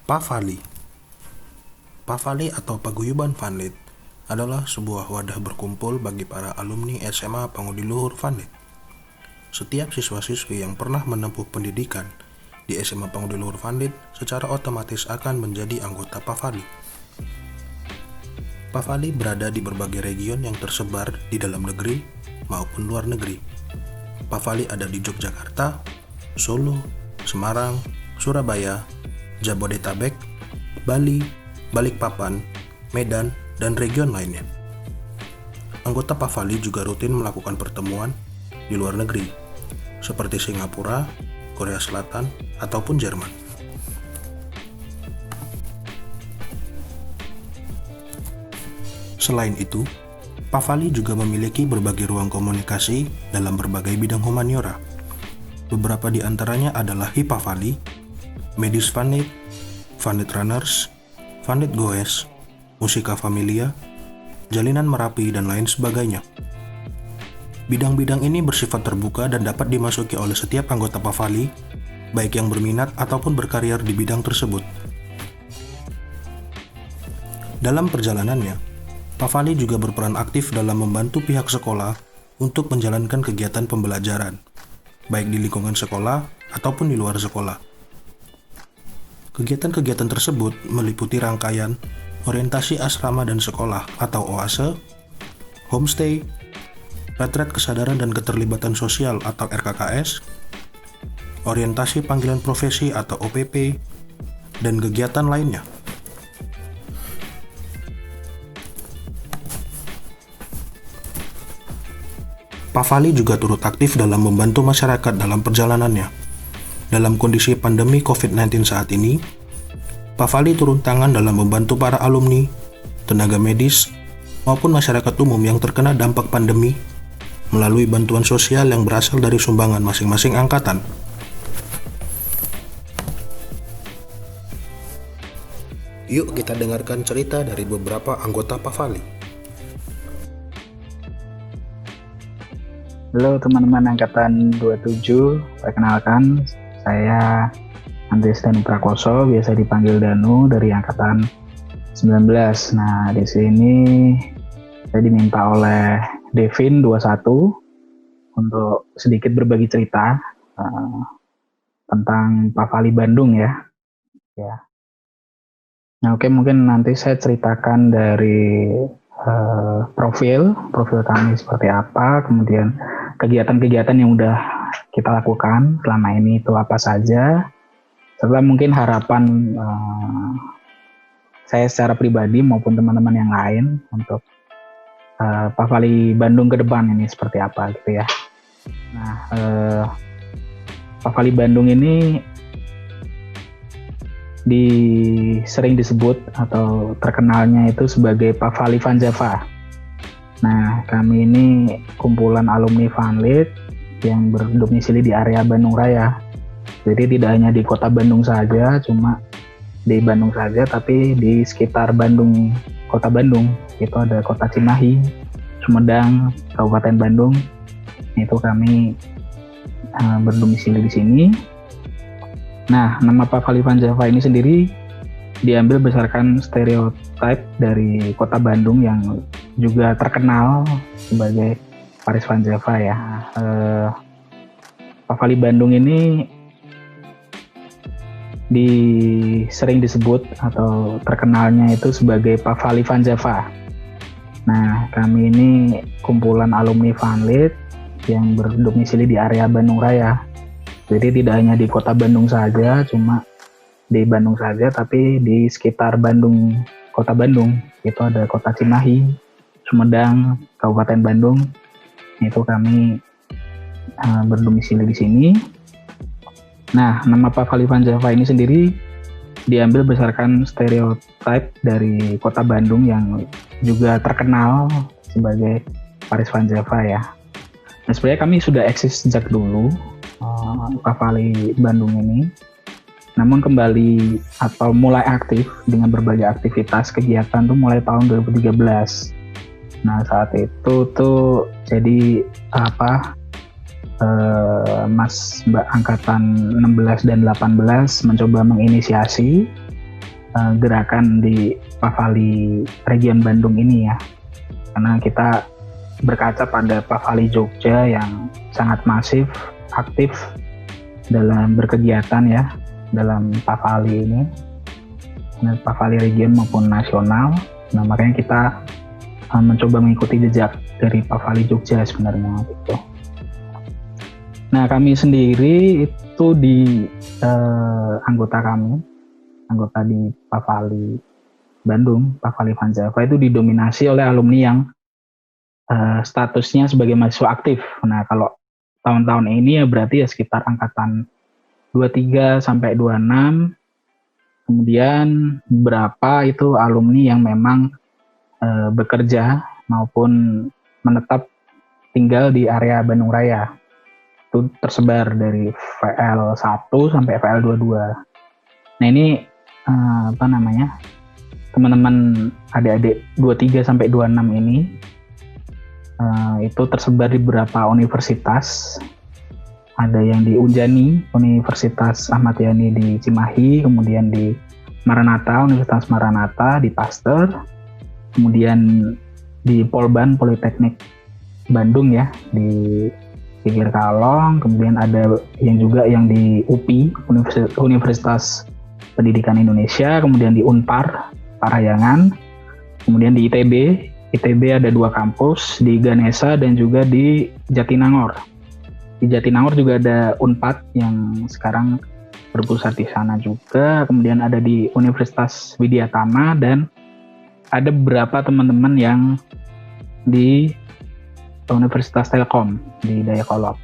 Pavali. Pavali atau Paguyuban Vanlit adalah sebuah wadah berkumpul bagi para alumni SMA Pangudi Luhur Vanlit. Setiap siswa-siswi yang pernah menempuh pendidikan di SMA Pangudi Luhur Vanlit secara otomatis akan menjadi anggota Pavali. Pavali berada di berbagai region yang tersebar di dalam negeri maupun luar negeri. Pavali ada di Yogyakarta, Solo, Semarang, Surabaya, Jabodetabek, Bali, Balikpapan, Medan, dan region lainnya. Anggota Pavali juga rutin melakukan pertemuan di luar negeri, seperti Singapura, Korea Selatan, ataupun Jerman. Selain itu, Pavali juga memiliki berbagai ruang komunikasi dalam berbagai bidang humaniora. Beberapa di antaranya adalah Hipavali, Medis Vanlit, Vanlit Runners, Vanlit Goes, Musika Familia, Jalinan Merapi, dan lain sebagainya. Bidang-bidang ini bersifat terbuka dan dapat dimasuki oleh setiap anggota Pavali, baik yang berminat ataupun berkarier di bidang tersebut. Dalam perjalanannya, Pavali juga berperan aktif dalam membantu pihak sekolah untuk menjalankan kegiatan pembelajaran, baik di lingkungan sekolah ataupun di luar sekolah. Kegiatan-kegiatan tersebut meliputi rangkaian orientasi asrama dan sekolah atau OASE, homestay, retret kesadaran dan keterlibatan sosial atau RKKS, orientasi panggilan profesi atau OPP, dan kegiatan lainnya. Pavali juga turut aktif dalam membantu masyarakat dalam perjalanannya. Dalam kondisi pandemi COVID-19 saat ini, Pavali turun tangan dalam membantu para alumni, tenaga medis, maupun masyarakat umum yang terkena dampak pandemi melalui bantuan sosial yang berasal dari sumbangan masing-masing angkatan. Yuk kita dengarkan cerita dari beberapa anggota Pavali. Halo teman-teman angkatan 27, perkenalkan saya Andreas Danu Prakoso, biasa dipanggil Danu, dari angkatan 19. Nah, di sini saya diminta oleh Devin 21 untuk sedikit berbagi cerita tentang Pavali Bandung ya. Nah, oke, mungkin nanti saya ceritakan dari profil kami seperti apa, kemudian kegiatan-kegiatan yang udah kita lakukan selama ini itu apa saja, serta mungkin harapan saya secara pribadi maupun teman-teman yang lain untuk Pavali Bandung ke depan ini seperti apa gitu ya. Nah, Pavali Bandung ini sering disebut atau terkenalnya itu sebagai Pavali Van Java. Nah, kami ini kumpulan alumni Vanlit yang berdomisili di area Bandung Raya. Jadi tidak hanya di kota Bandung saja, cuma di Bandung saja, tapi di sekitar Bandung, kota Bandung. Itu ada kota Cimahi, Sumedang, Kabupaten Bandung. Itu kami berdomisili di sini. Nah, nama Pavali Van Java ini sendiri diambil berdasarkan stereotip dari kota Bandung yang juga terkenal sebagai Paris Van Java ya. Pavali Bandung ini sering disebut atau terkenalnya itu sebagai Pavali Van Java. Nah, kami ini kumpulan alumni Vanlit yang berdomisili di area Bandung Raya. Jadi tidak hanya di kota Bandung saja, cuma di Bandung saja, tapi di sekitar Bandung, kota Bandung. Itu ada kota Cimahi, Sumedang, Kabupaten Bandung. Itu kami berdomisili di sini. Nah, nama Pavali Van Java ini sendiri diambil berdasarkan stereotip dari kota Bandung yang juga terkenal sebagai Paris Van Java ya. Nah, sebenarnya kami sudah eksis sejak dulu, Pavali Bandung ini, namun kembali atau mulai aktif dengan berbagai aktivitas kegiatan tuh mulai tahun 2013. Nah, saat itu tuh jadi Mas Mbak angkatan 16 dan 18 mencoba menginisiasi gerakan di Pavali region Bandung ini ya, karena kita berkaca pada Pavali Jogja yang sangat masif, aktif dalam berkegiatan ya dalam Pavali ini, Pavali region maupun nasional. Nah makanya kita mencoba mengikuti jejak dari Pavali Jogja sebenarnya gitu. Nah kami sendiri itu di anggota di Pavali Bandung, Pavali Vanjava itu didominasi oleh alumni yang statusnya sebagai mahasiswa aktif. Nah kalau tahun-tahun ini ya berarti ya sekitar angkatan 23 sampai 26, kemudian beberapa itu alumni yang memang bekerja maupun menetap tinggal di area Bandung Raya. Itu tersebar dari VL1 sampai VL22. Nah ini teman-teman adik-adik 23 sampai 26 ini itu tersebar di beberapa universitas. Ada yang di Unjani, Universitas Ahmad Yani di Cimahi, kemudian di Maranatha, Universitas Maranatha di Pasteur, kemudian di Polban, Politeknik Bandung ya, di Pinggir Kalong, kemudian ada yang juga yang di UPI, Universitas Pendidikan Indonesia, kemudian di Unpar, Parahyangan, kemudian di ITB ada 2 kampus, di Ganesha dan juga di Jatinangor. Di Jatinangor juga ada Unpad yang sekarang berpusat di sana juga, kemudian ada di Universitas Widyatama, dan ada beberapa teman-teman yang di Universitas Telkom di Dayakolot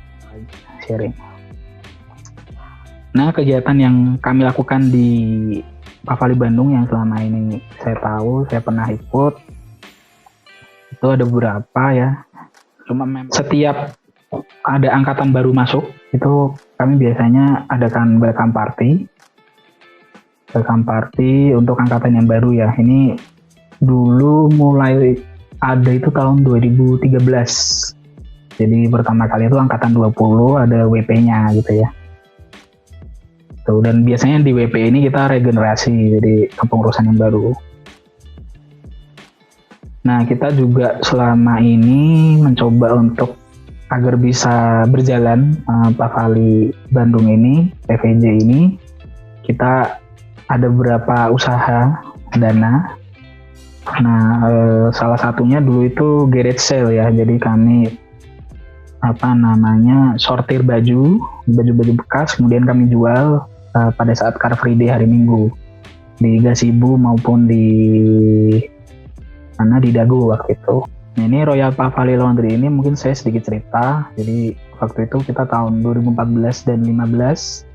sharing. Nah kegiatan yang kami lakukan di Pavali Bandung yang selama ini saya tahu, saya pernah ikut, itu ada beberapa ya. Cuma setiap ada angkatan baru masuk, itu kami biasanya adakan welcome party untuk angkatan yang baru ya. Ini dulu mulai ada itu tahun 2013. Jadi pertama kali itu angkatan 20 ada WP-nya gitu ya. Tuh, dan biasanya di WP ini kita regenerasi, jadi kepengurusan yang baru. Nah, kita juga selama ini mencoba untuk agar bisa berjalan Pavali Bandung ini, PVJ ini, kita ada beberapa usaha dana. Nah, salah satunya dulu itu garage sale ya. Jadi kami sortir baju bekas, kemudian kami jual pada saat Car Free Day hari Minggu di Gazebo maupun di Dago waktu itu. Nah, ini Royal Pavali Laundry ini mungkin saya sedikit cerita. Jadi waktu itu kita tahun 2014 dan 2015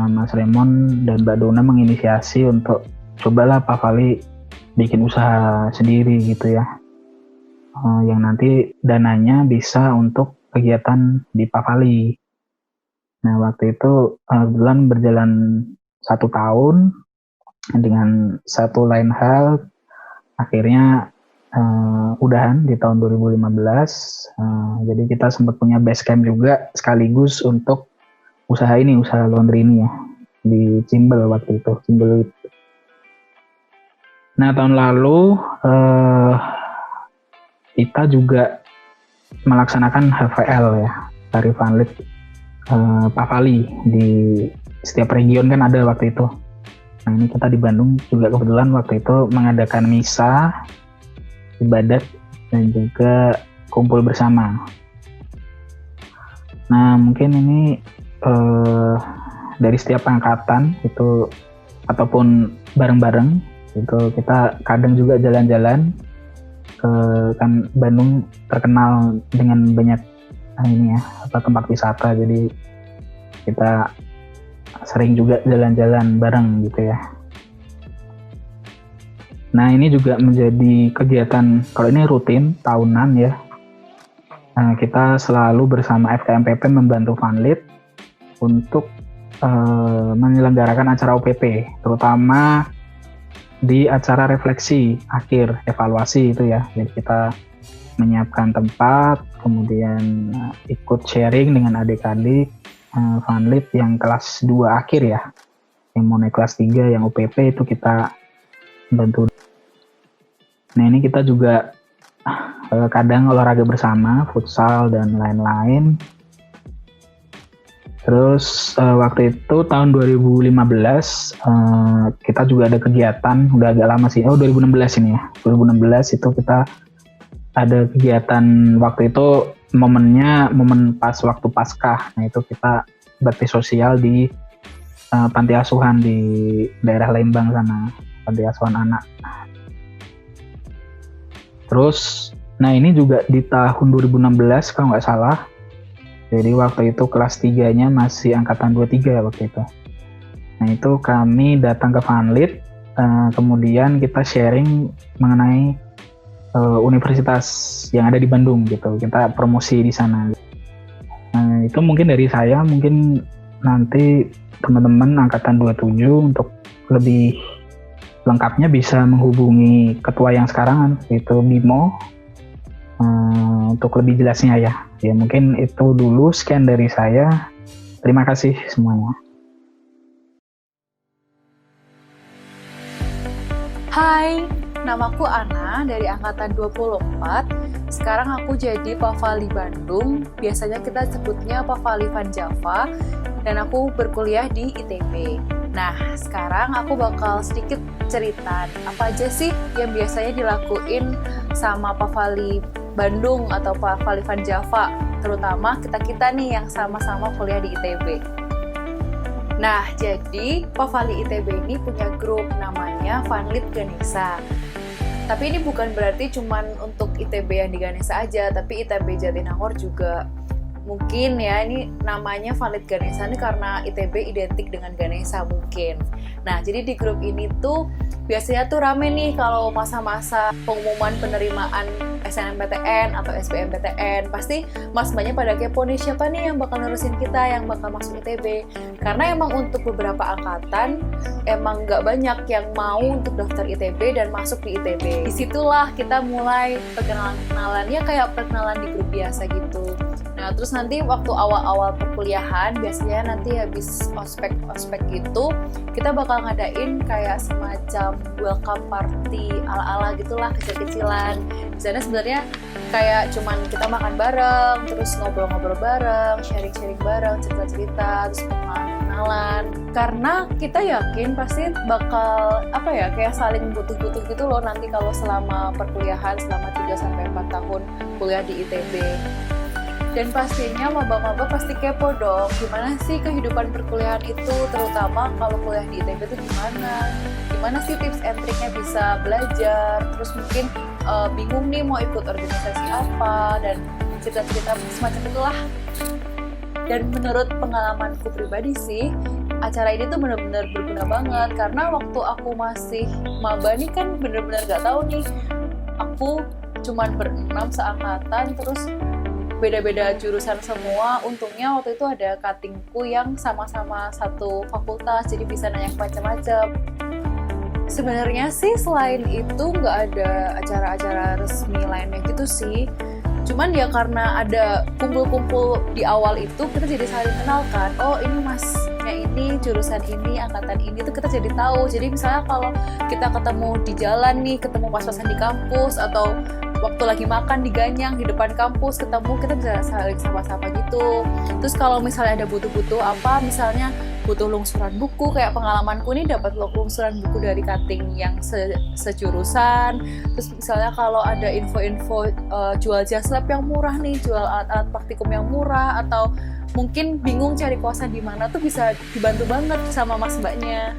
Mas Raymond dan Mbak Dona menginisiasi untuk cobalah Pavali bikin usaha sendiri gitu ya, yang nanti dananya bisa untuk kegiatan di Pavali. Nah waktu itu bulan berjalan 1 tahun dengan satu lain hal, akhirnya udahan di tahun 2015. Jadi kita sempat punya base camp juga sekaligus untuk usaha laundry ini ya, di Cimbel waktu itu, Cimbel. Nah tahun lalu kita juga melaksanakan HVL ya, Hari Vanlit Pavali di setiap region kan ada waktu itu. Nah ini kita di Bandung juga kebetulan waktu itu mengadakan misa, ibadat, dan juga kumpul bersama. Nah mungkin ini dari setiap angkatan itu ataupun bareng-bareng itu kita kadang juga jalan-jalan ke kan Bandung terkenal dengan banyak tempat wisata, jadi kita sering juga jalan-jalan bareng gitu ya. Nah ini juga menjadi kegiatan, kalau ini rutin tahunan ya. Nah, kita selalu bersama FKMPP membantu Vanlit untuk menyelenggarakan acara OPP, terutama di acara refleksi akhir evaluasi itu ya. Jadi kita menyiapkan tempat, kemudian ikut sharing dengan adik-adik Vanlit yang kelas 2 akhir ya, yang mau naik kelas 3, yang UPP itu kita bantu. Nah ini kita juga kadang olahraga bersama, futsal dan lain-lain. Terus waktu itu tahun 2015 kita juga ada kegiatan, udah agak lama sih, 2016 ini ya. 2016 itu kita ada kegiatan, waktu itu momen pas waktu Paskah. Nah itu kita bakti sosial di panti asuhan di daerah Lembang sana, panti asuhan anak. Terus, nah ini juga di tahun 2016 kalau nggak salah. Jadi waktu itu kelas 3-nya masih angkatan 23 ya waktu itu. Nah itu kami datang ke Vanlit, kemudian kita sharing mengenai universitas yang ada di Bandung gitu. Kita promosi di sana. Nah itu mungkin dari saya, mungkin nanti teman-teman angkatan 27 untuk lebih lengkapnya bisa menghubungi ketua yang sekarang, yaitu Bimo, untuk lebih jelasnya ya. Ya mungkin itu dulu sekian dari saya. Terima kasih semuanya. Hai, namaku Ana dari angkatan 24. Sekarang aku jadi Pavali Bandung. Biasanya kita sebutnya Pavali Vanjava. Dan aku berkuliah di ITB. Nah, sekarang aku bakal sedikit cerita apa aja sih yang biasanya dilakuin sama Pavali Bandung atau Pavali Vanjava, terutama kita nih yang sama-sama kuliah di ITB. Nah, jadi Pavali ITB ini punya grup namanya Vanlit Ganesha. Tapi ini bukan berarti cuman untuk ITB yang di Ganesha aja, tapi ITB Jatinangor juga. Mungkin ya ini namanya Vanlit Ganesha ini karena ITB identik dengan Ganesha mungkin. Nah jadi di grup ini tuh biasanya tuh rame nih kalau masa-masa pengumuman penerimaan SNMPTN atau SBMPTN. Pasti mas banyak pada kepo nih siapa nih yang bakal nerusin kita, yang bakal masuk ITB. Karena emang untuk beberapa angkatan emang nggak banyak yang mau untuk daftar ITB dan masuk di ITB. Disitulah kita mulai perkenalan-kenalannya kayak perkenalan di grup biasa gitu. Nah, terus nanti waktu awal-awal perkuliahan, biasanya nanti habis ospek gitu, kita bakal ngadain kayak semacam welcome party ala-ala gitulah, kecil-kecilan. Di sana sebenarnya kayak cuman kita makan bareng, terus ngobrol-ngobrol bareng, sharing-sharing bareng, cerita-cerita, terus kenalan. Karena kita yakin pasti bakal kayak saling butuh-butuh gitu loh nanti kalau selama perkuliahan, selama 3-4 tahun kuliah di ITB. Dan pastinya maba-maba pasti kepo dong, gimana sih kehidupan perkuliahan itu, terutama kalau kuliah di ITB itu gimana sih tips and triknya bisa belajar, terus mungkin bingung nih mau ikut organisasi apa, dan cerita-cerita semacam itulah. Dan menurut pengalamanku pribadi sih, acara ini tuh benar-benar berguna banget, karena waktu aku masih maba nih kan benar-benar gak tahu nih, aku cuman ber-6 seangkatan, terus beda-beda jurusan semua. Untungnya waktu itu ada cuttingku yang sama-sama satu fakultas, jadi bisa nanya macam-macam. Sebenarnya sih selain itu nggak ada acara-acara resmi lainnya gitu sih. Cuman ya karena ada kumpul-kumpul di awal itu, kita jadi saling kenal kan. Oh ini masnya ini, jurusan ini, angkatan ini tuh kita jadi tahu. Jadi misalnya kalau kita ketemu di jalan nih, ketemu pas-pasan di kampus, atau waktu lagi makan di Ganyang di depan kampus ketemu, kita bisa saling sapa-sapa gitu. Terus kalau misalnya ada butuh-butuh apa, misalnya butuh lungsuran buku, kayak pengalamanku nih dapat lungsuran buku dari cutting yang sejurusan. Terus misalnya kalau ada info-info jual jas lab yang murah nih, jual alat-alat praktikum yang murah, atau mungkin bingung cari kosan di mana, tuh bisa dibantu banget sama mas mbaknya.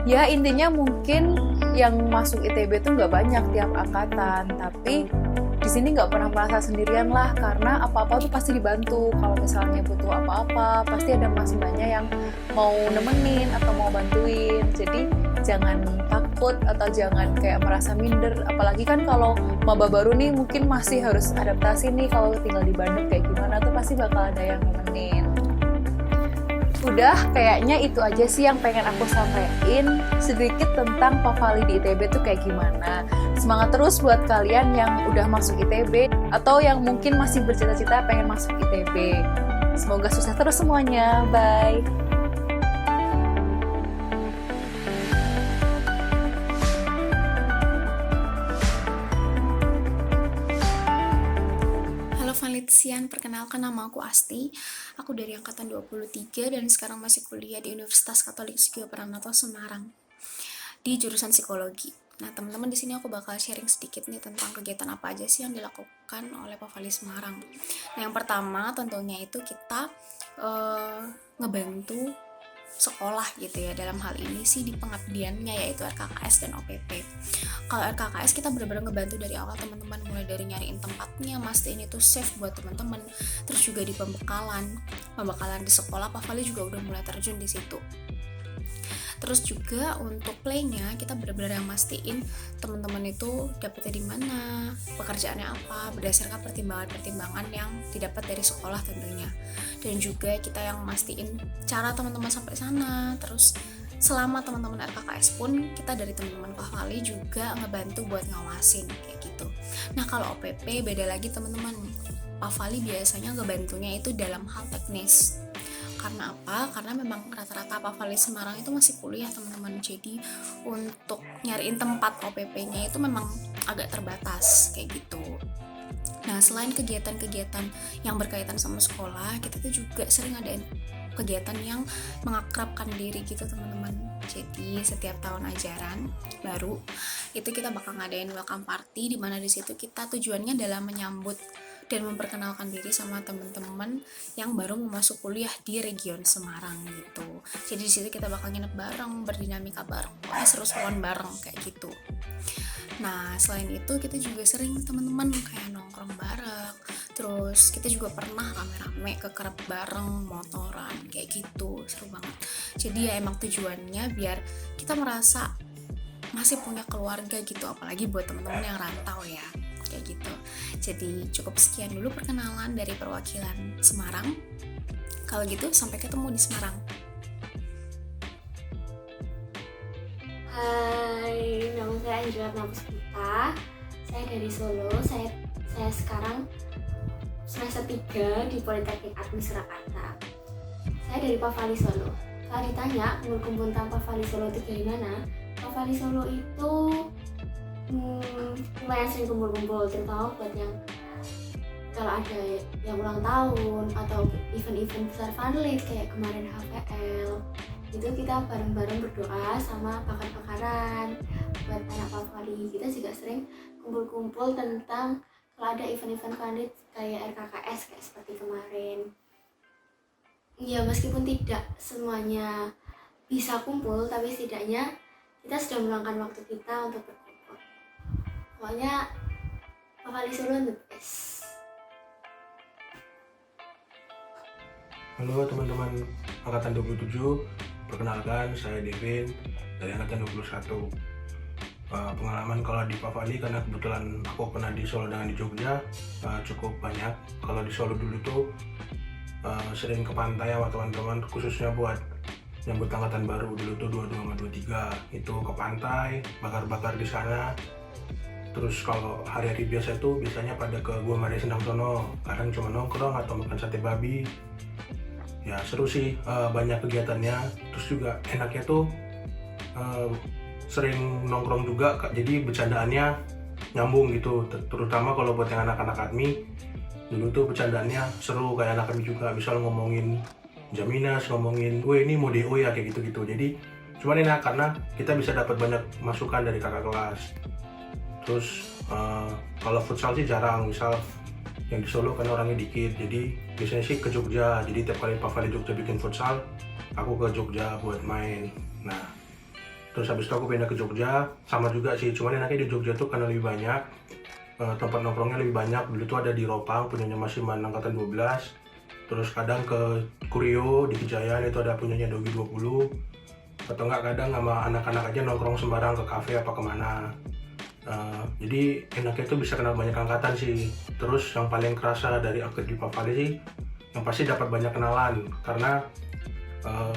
Ya intinya mungkin yang masuk ITB tuh nggak banyak tiap angkatan, tapi di sini nggak pernah merasa sendirian lah, karena apa-apa tuh pasti dibantu. Kalau misalnya butuh apa-apa, pasti ada mas mbaknya yang mau nemenin atau mau bantuin. Jadi jangan takut atau jangan kayak merasa minder, apalagi kan kalau maba baru nih mungkin masih harus adaptasi nih, kalau tinggal di Bandung kayak gimana tuh pasti bakal ada yang nemenin. Udah, kayaknya itu aja sih yang pengen aku sampaikan sedikit tentang Pavali di ITB tuh kayak gimana. Semangat terus buat kalian yang udah masuk ITB atau yang mungkin masih bercita-cita pengen masuk ITB. Semoga sukses terus semuanya. Bye! selamat siang. Perkenalkan, nama aku Asti. Aku dari angkatan 23 dan sekarang masih kuliah di Universitas Katolik Sugio Pranoto Semarang di jurusan psikologi. Nah, teman-teman, di sini aku bakal sharing sedikit nih tentang kegiatan apa aja sih yang dilakukan oleh Pavali Semarang. Nah, yang pertama tentunya itu kita ngebantu sekolah gitu ya, dalam hal ini sih di pengabdiannya yaitu RKKS dan OPP. Kalau RKKS kita benar-benar ngebantu dari awal teman-teman, mulai dari nyariin tempatnya, mastiin itu safe buat teman-teman, terus juga di pembekalan di sekolah Pavali juga udah mulai terjun di situ. Terus juga untuk playnya kita benar-benar yang mastiin teman-teman itu dapetnya di mana, pekerjaannya apa, berdasarkan pertimbangan-pertimbangan yang didapat dari sekolah tentunya. Dan juga kita yang mastiin cara teman-teman sampai sana. Terus selama teman-teman RKKS pun kita dari teman-teman Pavali juga ngebantu buat ngawasin kayak gitu. Nah, kalau OPP beda lagi teman-teman. Pavali biasanya ngebantunya itu dalam hal teknis. Karena apa? Karena memang rata-rata Pavali Semarang itu masih kuliah teman-teman, jadi untuk nyariin tempat OPP-nya itu memang agak terbatas kayak gitu. Nah, selain kegiatan-kegiatan yang berkaitan sama sekolah, kita tuh juga sering ngadain kegiatan yang mengakrabkan diri gitu teman-teman. Jadi setiap tahun ajaran baru itu kita bakal ngadain welcome party, di mana di situ kita tujuannya adalah menyambut dan memperkenalkan diri sama teman-teman yang baru mau masuk kuliah di region Semarang gitu. Jadi di situ kita bakal nginep bareng, berdinamika bareng, pokoknya seru-seruan bareng kayak gitu. Nah, selain itu kita juga sering teman-teman kayak nongkrong bareng. Terus kita juga pernah rame-rame ke kerep bareng, motoran kayak gitu, seru banget. Jadi ya emang tujuannya biar kita merasa masih punya keluarga gitu, apalagi buat teman-teman yang rantau ya. Kayak gitu. Jadi cukup sekian dulu perkenalan dari perwakilan Semarang. Kalau gitu sampai ketemu di Semarang. Hai, nama saya Angela Napuspita. Saya dari Solo. Saya sekarang semester 3 di Politeknik Admi Surakarta. Saya dari Pavali Solo. Kalau ditanya kumpul-kumpul tentang Pavali Solo itu dari mana? Pavali Solo itu lumayan sering kumpul-kumpul, terutama buat yang kalau ada yang ulang tahun atau event-event besar funlit kayak kemarin HVL, itu kita bareng-bareng berdoa sama bakar-bakaran buat anak Pavali. Kita juga sering kumpul-kumpul tentang kalau ada event-event funlit kayak RKKS kayak seperti kemarin. Ya, meskipun tidak semuanya bisa kumpul, tapi setidaknya kita sudah meluangkan waktu kita untuk berkumpul. Pokoknya Pavali Solo the best. Halo teman-teman angkatan 27, perkenalkan saya Devin dari angkatan 21. Pengalaman kalau di Pavali, karena kebetulan aku pernah di Solo dan di Jogja, cukup banyak. Kalau di Solo dulu tuh sering ke pantai sama teman-teman, khususnya buat nyambut angkatan baru dulu tuh 22 sama 23, itu ke pantai, bakar-bakar di sana. Terus kalau hari-hari biasa tuh biasanya pada ke Gua Maria Sendang sono, kadang cuma nongkrong atau makan sate babi. Ya seru sih, banyak kegiatannya. Terus juga enaknya tuh sering nongkrong juga, jadi bercandaannya nyambung gitu. Terutama kalau buat yang anak-anak admi, dulu tuh bercandaannya seru kayak anak admi juga. Misal ngomongin Jaminas, ngomongin, weh ini mau DO ya, kayak gitu-gitu. Jadi cuman enak karena kita bisa dapat banyak masukan dari kakak kelas. Terus kalau futsal sih jarang, misal yang di Solo kan orangnya dikit, jadi biasanya sih ke Jogja. Jadi tiap kali Pavali Jogja bikin futsal, aku ke Jogja buat main. Nah, terus habis itu aku pindah ke Jogja, sama juga sih, cuman enaknya di Jogja tuh karena lebih banyak tempat nongkrongnya lebih banyak. Dulu tuh ada di Ropang, punyanya Mas Iman angkatan 12. Terus kadang ke Kurio di Kejayaan, itu ada punyanya Dogi 20. Atau enggak kadang sama anak-anak aja nongkrong sembarang ke kafe apa kemana. Jadi enaknya tuh bisa kenal banyak angkatan sih. Terus yang paling kerasa dari aktif di Pavali sih, yang pasti dapat banyak kenalan. Karena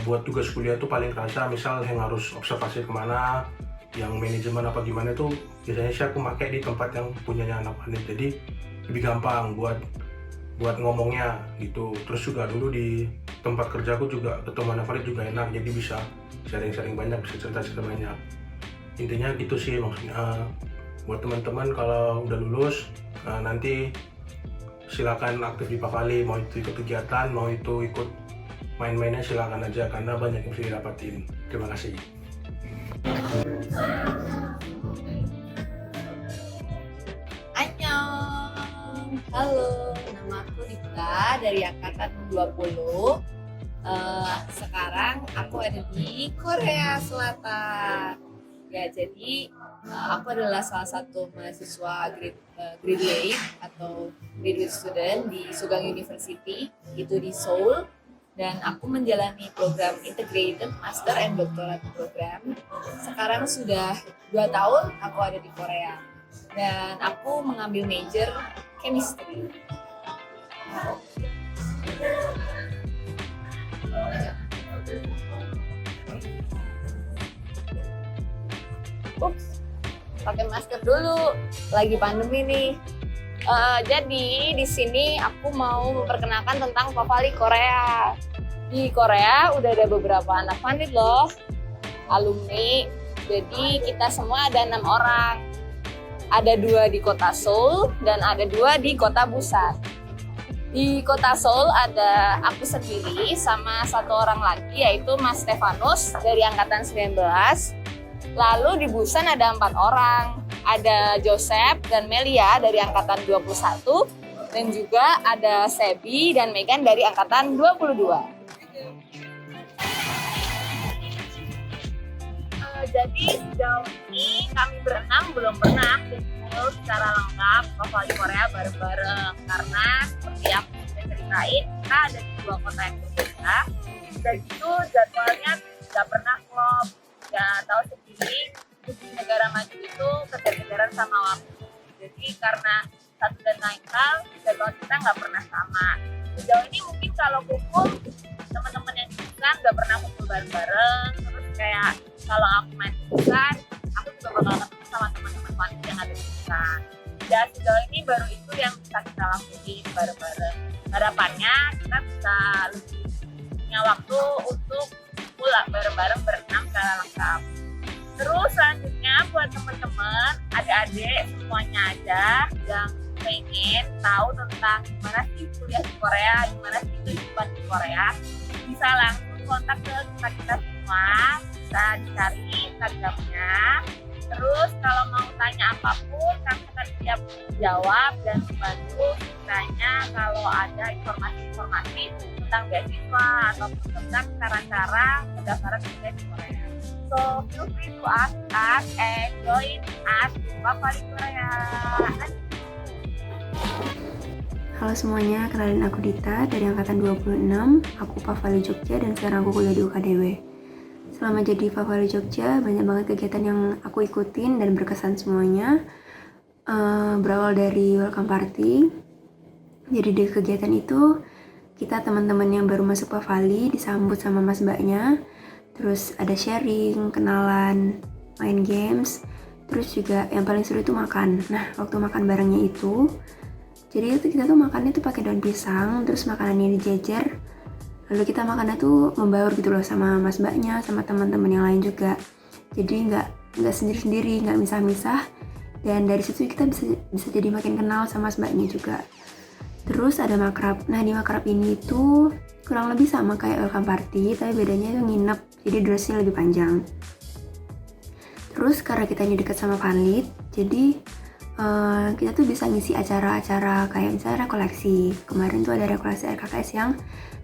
buat tugas kuliah tuh paling kerasa, misal yang harus observasi kemana, yang manajemen apa gimana tuh biasanya sih aku pakai di tempat yang punyanya anak panit. Jadi lebih gampang buat ngomongnya gitu. Terus juga dulu di tempat kerjaku juga ketemu anak panit juga enak, jadi bisa sharing-sharing banyak, bisa cerita-cerita banyak. Intinya gitu sih maksudnya. Buat teman-teman kalau udah lulus nanti silakan aktif di Pavali, mau itu ikut kegiatan, mau itu ikut main-mainnya silakan aja karena banyak yang bisa didapatin. Terima kasih. Annyeong. Halo, nama aku Dita dari angkatan 20. Sekarang aku ada di Korea Selatan. Ya, jadi aku adalah salah satu mahasiswa graduate atau graduate student di Sugang University, itu di Seoul. Dan aku menjalani program Integrated Master and Doctorate Program. Sekarang sudah 2 tahun aku ada di Korea. Dan aku mengambil major chemistry. Ups, pakai masker dulu. Lagi pandemi nih. Jadi di sini aku mau memperkenalkan tentang Pavali Korea. Di Korea udah ada beberapa anak Fanlit loh, alumni. Jadi kita semua ada 6 orang. Ada 2 di kota Seoul dan ada 2 di kota Busan. Di kota Seoul ada aku sendiri sama 1 orang lagi yaitu Mas Stefanus dari angkatan 19. Lalu di Busan ada 4 orang, ada Joseph dan Melia dari angkatan 21, dan juga ada Sebi dan Megan dari angkatan 22. Jadi sejauh ini kami berenam belum pernah kumpul secara lengkap Pavali Korea bareng-bareng, karena seperti yang saya ceritain, kita ada di 2 kota yang berbeda, dan itu jadwalnya tidak pernah klop. Ya tahu sendiri, di negara maju itu kejar-kejaran sama waktu. Jadi karena satu dan lain hal, jadwal kita nggak pernah sama. Sejauh ini mungkin kalau kumpul, teman-teman yang di Busan nggak pernah kumpul bareng-bareng. Terus kayak kalau aku main di Busan, aku juga bakal ketemu sama teman-teman wanita yang ada di Busan. Ya sejauh ini baru itu yang bisa kita lakuin bareng-bareng. Harapannya kita bisa lebih punya waktu untuk pulang bareng-bareng berenam secara lengkap. Terus selanjutnya buat teman-teman, adik-adik semuanya aja yang pengen tahu tentang gimana sih kuliah di Korea, gimana sih kehidupan di Korea, bisa langsung kontak ke kita semua, bisa dicari Instagramnya. Terus kalau mau tanya apapun, kami akan siap jawab dan membantu misalnya kalau ada informasi-informasi tentang beasiswa atau tentang cara-cara pendaftaran kuliah di Korea. So feel free to ask us and join us di Pavali Korea. Halo semuanya, kenalin aku Dita dari angkatan 26. Aku Pavali Jogja dan sekarang aku kuliah di UKDW. Selama jadi Pavali Jogja, banyak banget kegiatan yang aku ikutin dan berkesan semuanya. Berawal dari welcome party. Jadi di kegiatan itu, kita teman-teman yang baru masuk Pavali disambut sama mas mbaknya. Terus ada sharing, kenalan, main games. Terus juga yang paling seru itu makan. Nah, waktu makan barengnya itu, jadi itu kita tuh makannya tuh pakai daun pisang, terus makanannya dijejer. Lalu kita makannya tuh membaur gitu loh sama mas mbaknya, sama teman-teman yang lain juga. Jadi nggak sendiri-sendiri, nggak misah-misah. Dan dari situ kita bisa jadi makin kenal sama mas mbaknya juga. Terus ada makrab. Nah di makrab ini tuh kurang lebih sama kayak welcome party, tapi bedanya itu nginep, jadi durasinya lebih panjang. Terus karena kita ini dekat sama Fanlit, jadi kita tuh bisa ngisi acara-acara kayak misalnya rekoleksi. Kemarin tuh ada rekoleksi RKKS yang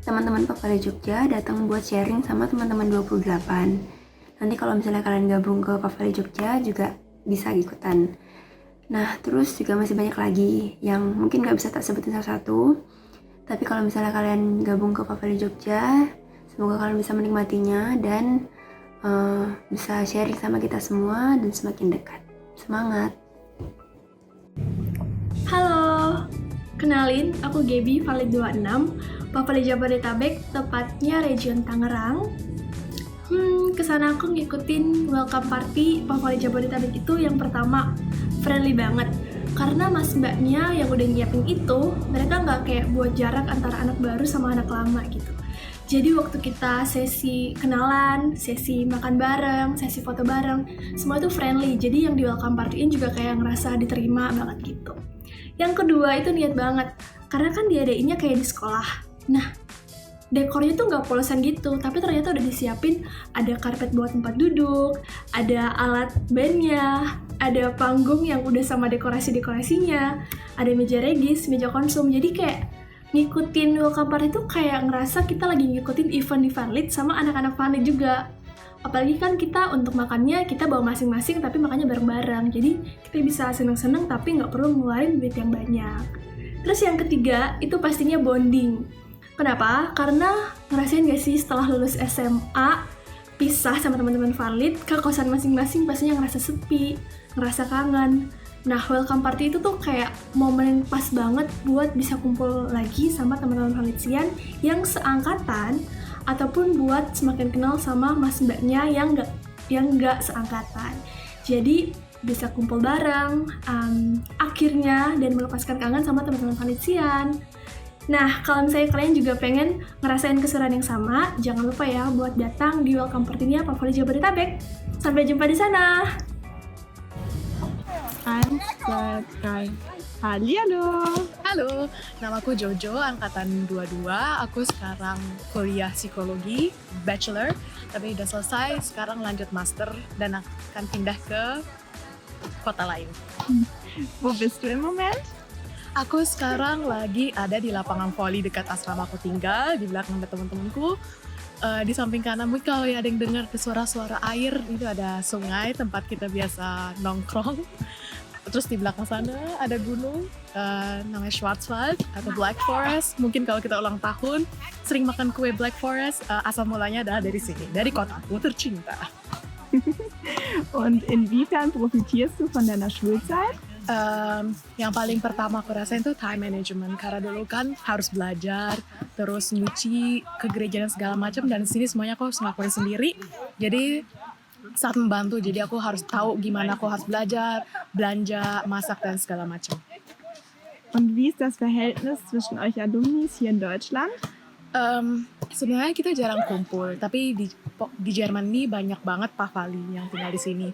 teman-teman Pavali Jogja datang buat sharing sama teman-teman 28. Nanti kalau misalnya kalian gabung ke Pavali Jogja juga bisa ikutan. Nah terus juga masih banyak lagi yang mungkin gak bisa tak sebutin satu-satu. Tapi kalau misalnya kalian gabung ke Pavali Jogja, semoga kalian bisa menikmatinya dan bisa sharing sama kita semua dan semakin dekat. Semangat! Halo, kenalin aku Gaby Valid 26, Pavali Jabodetabek, tepatnya region Tangerang. Kesana aku ngikutin welcome party Pavali Jabodetabek itu yang pertama friendly banget. Karena mas mbaknya yang udah nyiapin itu, mereka nggak kayak buat jarak antara anak baru sama anak lama gitu. Jadi waktu kita sesi kenalan, sesi makan bareng, sesi foto bareng, semua itu friendly. Jadi yang di welcome partyin juga kayak ngerasa diterima banget gitu. Yang kedua itu niat banget, karena kan diadainnya kayak di sekolah. Nah, dekornya tuh nggak polosan gitu, tapi ternyata udah disiapin, ada karpet buat tempat duduk, ada alat bandnya, ada panggung yang udah sama dekorasi-dekorasinya, ada meja regis, meja konsum. Jadi kayak ngikutin welcome party itu kayak ngerasa kita lagi ngikutin event di Fanlit sama anak-anak Fanlit juga. Apalagi kan kita untuk makannya kita bawa masing-masing tapi makannya bareng-bareng. Jadi kita bisa seneng-seneng tapi nggak perlu ngeluarin duit yang banyak. Terus yang ketiga itu pastinya bonding. Kenapa? Karena ngerasain gak sih setelah lulus SMA pisah sama teman-teman Fanlit ke kosan masing-masing pastinya ngerasa sepi, ngerasa kangen. Nah, welcome party itu tuh kayak momen yang pas banget buat bisa kumpul lagi sama teman-teman Fanlitsian yang seangkatan, ataupun buat semakin kenal sama mas mbaknya yang nggak seangkatan. Jadi bisa kumpul bareng, akhirnya, dan melepaskan kangen sama teman-teman Fanlitsian. Nah, kalau misalnya kalian juga pengen ngerasain keseruan yang sama, jangan lupa ya buat datang di welcome party-nya Pavali Jabodetabek. Sampai jumpa di sana! 1, 2, 3. Hallihallo! Halo, namaku Jojo, angkatan 22. Aku sekarang kuliah psikologi, bachelor, tapi udah selesai, sekarang lanjut master dan akan pindah ke kota lain. Wo bist du im Moment? Aku sekarang lagi ada di lapangan voli dekat asrama aku tinggal, di belakang ada teman-temanku. Di samping kanan mungkin kalau ada yang dengar suara-suara air, itu ada sungai tempat kita biasa nongkrong. Terus di belakang sana ada gunung, namanya Schwarzwald atau Black Forest. Mungkin kalau kita ulang tahun, sering makan kue Black Forest, asal mulanya adalah dari sini, dari kotaku tercinta. Und inwiefern profitierst du von deiner Schulzeit? Yang paling pertama aku rasain tuh time management, karena dulu kan harus belajar, terus nyuci ke gereja dan segala macam, dan di sini semuanya aku harus ngelakuin sendiri. Jadi sangat membantu, jadi aku harus tahu gimana aku harus belajar, belanja, masak, dan segala macam. Und wie ist das Verhältnis zwischen euch Alumnis hier in Deutschland? Sebenarnya kita jarang kumpul, tapi di Jerman ini banyak banget Pavali yang tinggal di sini.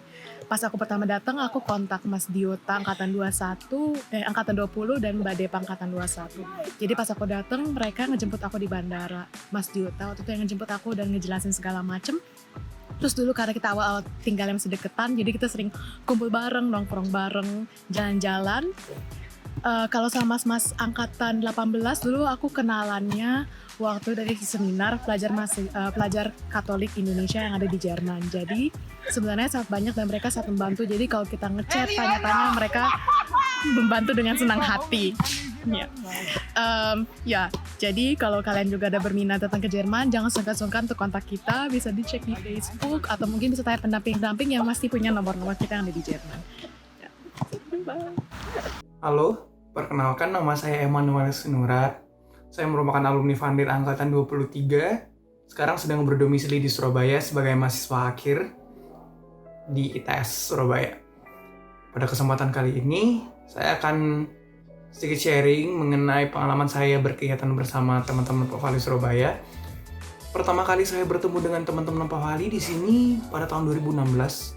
Pas aku pertama datang, aku kontak Mas Diota angkatan 20 dan Mbak Depa angkatan 21. Jadi pas aku datang, mereka ngejemput aku di bandara. Mas Diota waktu itu yang ngejemput aku dan ngejelasin segala macem. Terus dulu karena kita awal-awal tinggalnya masih deketan, jadi kita sering kumpul bareng, nongkrong bareng, jalan-jalan. Kalau sama mas angkatan 18 dulu aku kenalannya waktu dari seminar pelajar Katolik Indonesia yang ada di Jerman. Jadi sebenarnya sangat banyak dan mereka sangat membantu. Jadi kalau kita ngechat tanya-tanya, mereka membantu dengan senang hati. Ya, jadi kalau kalian juga ada berminat datang ke Jerman, jangan sungkan-sungkan untuk kontak kita. Bisa dicek di Facebook atau mungkin bisa tanya pendamping-pendamping yang pasti punya nomor-nomor kita yang ada di Jerman. Ya. Halo, perkenalkan nama saya Emanuel Sinurat. Saya merupakan alumni Fanlit angkatan 23. Sekarang sedang berdomisili di Surabaya sebagai mahasiswa akhir di ITS Surabaya. Pada kesempatan kali ini, saya akan sedikit sharing mengenai pengalaman saya berkegiatan bersama teman-teman Pavali Surabaya. Pertama kali saya bertemu dengan teman-teman Pavali di sini pada tahun 2016.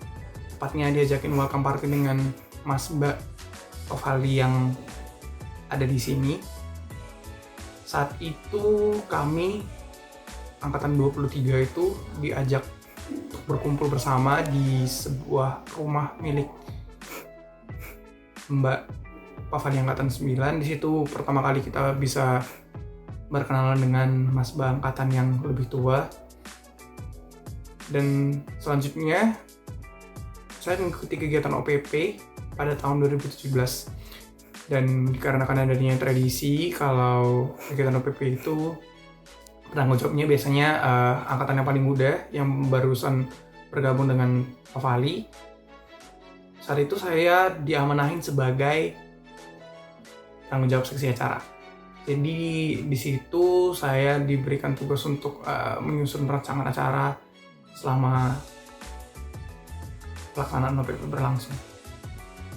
Tepatnya diajakin welcome party dengan Mas Mbak Pavali yang ada di sini. Saat itu kami angkatan 23 itu diajak untuk berkumpul bersama di sebuah rumah milik Mbak Pavali angkatan 9. Di situ pertama kali kita bisa berkenalan dengan Mas Mbak angkatan yang lebih tua. Dan selanjutnya saya mengikuti kegiatan OPP pada tahun 2017. Dan dikarenakan adanya tradisi kalau kegiatan OPP itu penanggung jawabnya biasanya angkatan yang paling muda yang barusan bergabung dengan Pavali. Saat itu saya diamanahin sebagai tanggung jawab seksi acara. Jadi di situ saya diberikan tugas untuk menyusun rancangan acara selama pelaksanaan OPP berlangsung.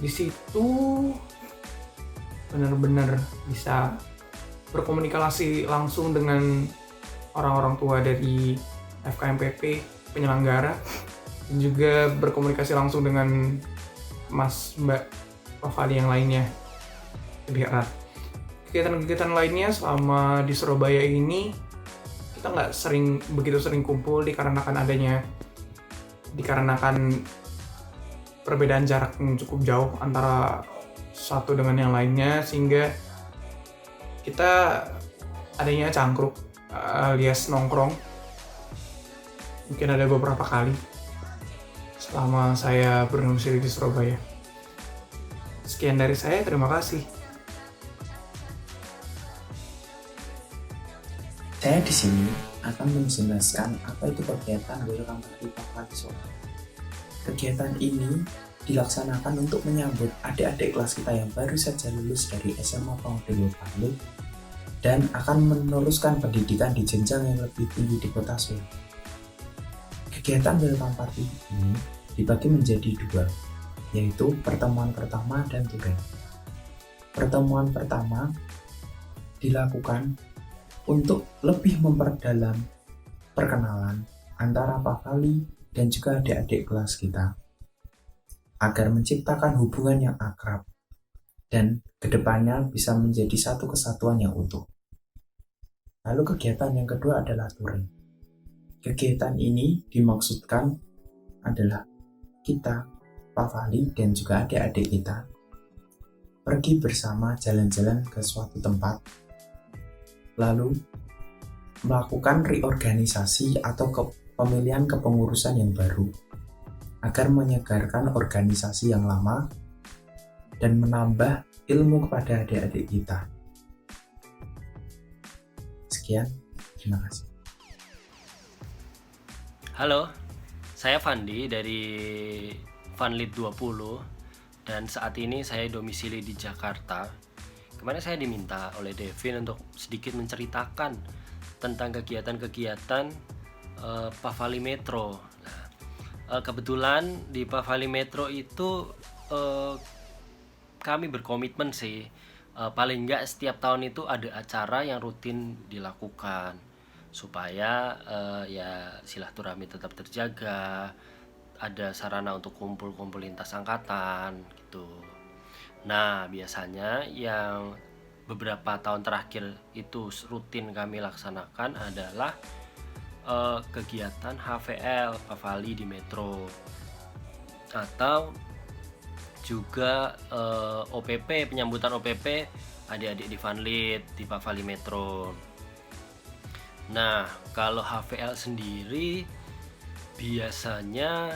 Di situ benar-benar bisa berkomunikasi langsung dengan orang-orang tua dari FKMPP penyelenggara, dan juga berkomunikasi langsung dengan Mas Mbak Pavali yang lainnya lebih erat. kegiatan-kegiatan lainnya selama di Surabaya ini kita nggak begitu sering kumpul dikarenakan perbedaan jarak yang cukup jauh antara satu dengan yang lainnya, sehingga kita adanya cangkruk alias nongkrong mungkin ada beberapa kali selama saya berdomisili di Surabaya. Sekian dari saya, terima kasih. Saya di sini akan menjelaskan apa itu kegiatan Welcome Party Pavali Solo. Kegiatan ini dilaksanakan untuk menyambut adik-adik kelas kita yang baru saja lulus dari SMA Pengadilan Parli dan akan meneruskan pendidikan di jenjang yang lebih tinggi di Kota Solo. Kegiatan Welcome Party ini dibagi menjadi dua, yaitu pertemuan pertama dan tugas. Pertemuan pertama dilakukan untuk lebih memperdalam perkenalan antara Pavali dan juga adik-adik kelas kita, agar menciptakan hubungan yang akrab dan kedepannya bisa menjadi satu kesatuan yang utuh. Lalu kegiatan yang kedua adalah touring. Kegiatan ini dimaksudkan adalah kita, Pavali dan juga adik-adik kita pergi bersama jalan-jalan ke suatu tempat, lalu melakukan reorganisasi atau pemilihan kepengurusan yang baru agar menyegarkan organisasi yang lama dan menambah ilmu kepada adik-adik kita. Sekian, terima kasih. Halo, saya Fandi dari Fanlit 20 dan saat ini saya domisili di Jakarta. Kemarin saya diminta oleh Devin untuk sedikit menceritakan tentang kegiatan-kegiatan Pavali Metro. Nah, kebetulan di Pavali Metro itu kami berkomitmen sih, paling enggak setiap tahun itu ada acara yang rutin dilakukan supaya ya silaturahmi tetap terjaga, ada sarana untuk kumpul-kumpul lintas angkatan gitu. Nah, biasanya yang beberapa tahun terakhir itu rutin kami laksanakan adalah kegiatan HVL Pavali di Metro, atau juga OPP, penyambutan OPP adik-adik di Fanlit di Pavali Metro. Nah, kalau HVL sendiri biasanya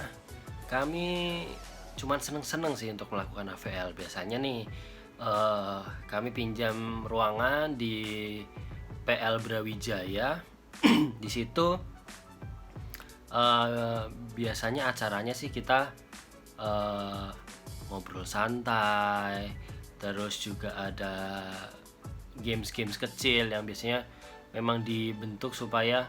kami cuman seneng-seneng sih untuk melakukan HVL. Biasanya nih kami pinjam ruangan di PL Brawijaya. Di situ biasanya acaranya sih kita ngobrol santai, terus juga ada games-games kecil yang biasanya memang dibentuk supaya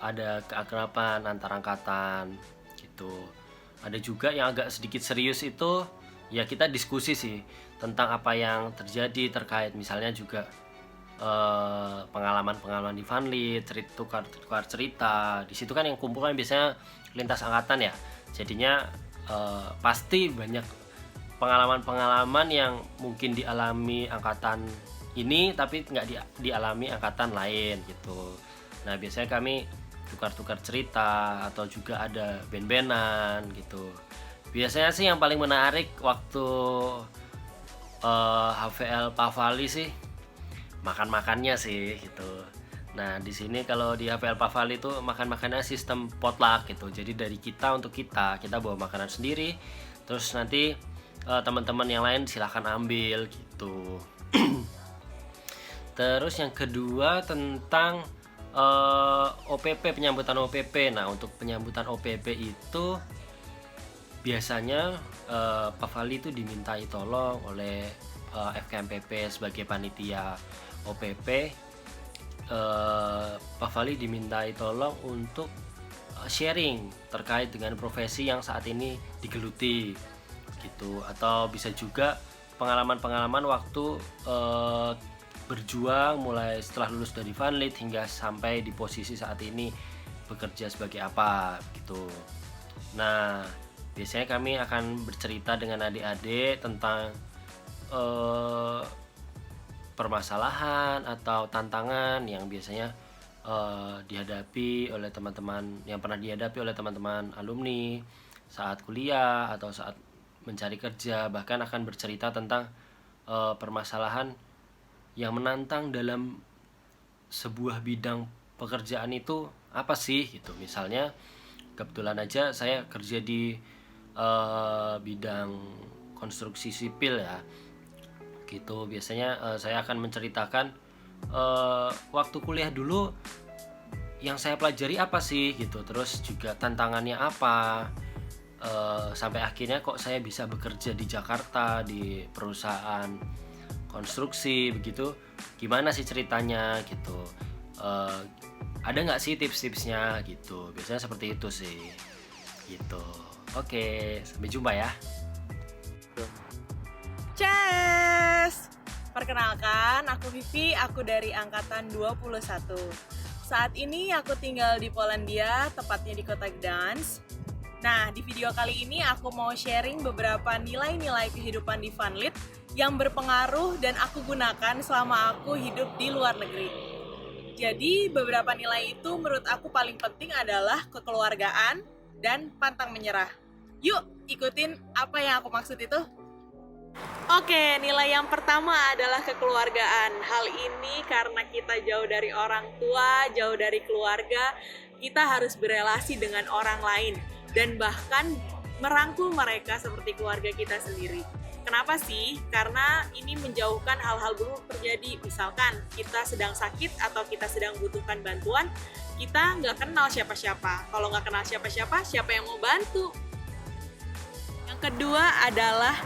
ada keakraban antar angkatan gitu. Ada juga yang agak sedikit serius, itu ya kita diskusi sih tentang apa yang terjadi terkait misalnya juga pengalaman-pengalaman di Fanlit, tukar cerita. Di situ kan yang kumpul kan biasanya lintas angkatan ya. Jadinya pasti banyak pengalaman-pengalaman yang mungkin dialami angkatan ini tapi nggak dialami angkatan lain gitu. Nah, biasanya kami tukar-tukar cerita atau juga ada band-bandan gitu. Biasanya sih yang paling menarik waktu HVL Pavali sih makan-makannya sih gitu. Nah, di sini kalau di HVL Pavali itu makan-makannya sistem potluck gitu. Jadi dari kita untuk kita bawa makanan sendiri, terus nanti teman-teman yang lain silahkan ambil gitu. Terus yang kedua tentang OPP, penyambutan OPP. Nah, untuk penyambutan OPP itu biasanya Pavali itu dimintai tolong oleh FKMPP sebagai panitia OPP. Pavali dimintai tolong untuk sharing terkait dengan profesi yang saat ini digeluti gitu, atau bisa juga pengalaman-pengalaman waktu berjuang mulai setelah lulus dari Fanlit hingga sampai di posisi saat ini bekerja sebagai apa gitu. Nah, biasanya kami akan bercerita dengan adik-adik tentang permasalahan atau tantangan yang biasanya dihadapi oleh teman-teman, yang pernah dihadapi oleh teman-teman alumni saat kuliah atau saat mencari kerja, bahkan akan bercerita tentang permasalahan yang menantang dalam sebuah bidang pekerjaan itu apa sih gitu. Misalnya kebetulan aja saya kerja di bidang konstruksi sipil ya gitu. Biasanya saya akan menceritakan waktu kuliah dulu yang saya pelajari apa sih gitu, terus juga tantangannya apa, sampai akhirnya kok saya bisa bekerja di Jakarta di perusahaan konstruksi begitu, gimana sih ceritanya gitu, ada nggak sih tips-tipsnya gitu. Biasanya seperti itu sih gitu. Oke, sampai jumpa ya. Ces! Perkenalkan, aku Vivi, aku dari angkatan 21. Saat ini aku tinggal di Polandia, tepatnya di kota Gdansk. Nah, di video kali ini aku mau sharing beberapa nilai-nilai kehidupan di Vanlit yang berpengaruh dan aku gunakan selama aku hidup di luar negeri. Jadi, beberapa nilai itu menurut aku paling penting adalah kekeluargaan dan pantang menyerah. Yuk, ikutin apa yang aku maksud itu. Oke, nilai yang pertama adalah kekeluargaan. Hal ini karena kita jauh dari orang tua, jauh dari keluarga, kita harus berelasi dengan orang lain dan bahkan merangkul mereka seperti keluarga kita sendiri. Kenapa sih? Karena ini menjauhkan hal-hal buruk terjadi. Misalkan kita sedang sakit atau kita sedang butuhkan bantuan, kita nggak kenal siapa-siapa. Kalau nggak kenal siapa-siapa, siapa yang mau bantu? Yang kedua adalah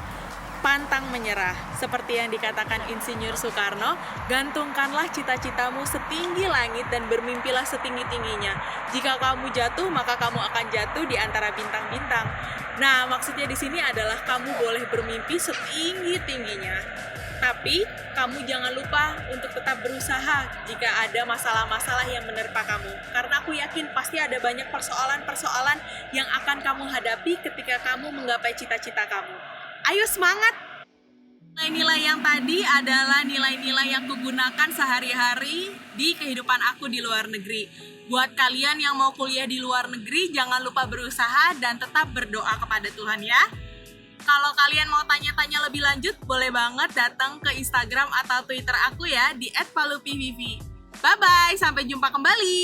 pantang menyerah. Seperti yang dikatakan Insinyur Soekarno, gantungkanlah cita-citamu setinggi langit dan bermimpilah setinggi-tingginya. Jika kamu jatuh, maka kamu akan jatuh di antara bintang-bintang. Nah, maksudnya di sini adalah kamu boleh bermimpi setinggi-tingginya. Tapi, kamu jangan lupa untuk tetap berusaha jika ada masalah-masalah yang menerpa kamu. Karena aku yakin pasti ada banyak persoalan-persoalan yang akan kamu hadapi ketika kamu menggapai cita-cita kamu. Ayo semangat! Nilai-nilai yang tadi adalah nilai-nilai yang kugunakan sehari-hari di kehidupan aku di luar negeri. Buat kalian yang mau kuliah di luar negeri, jangan lupa berusaha dan tetap berdoa kepada Tuhan ya. Kalau kalian mau tanya-tanya lebih lanjut, boleh banget datang ke Instagram atau Twitter aku ya di @palupivv. Bye-bye, sampai jumpa kembali!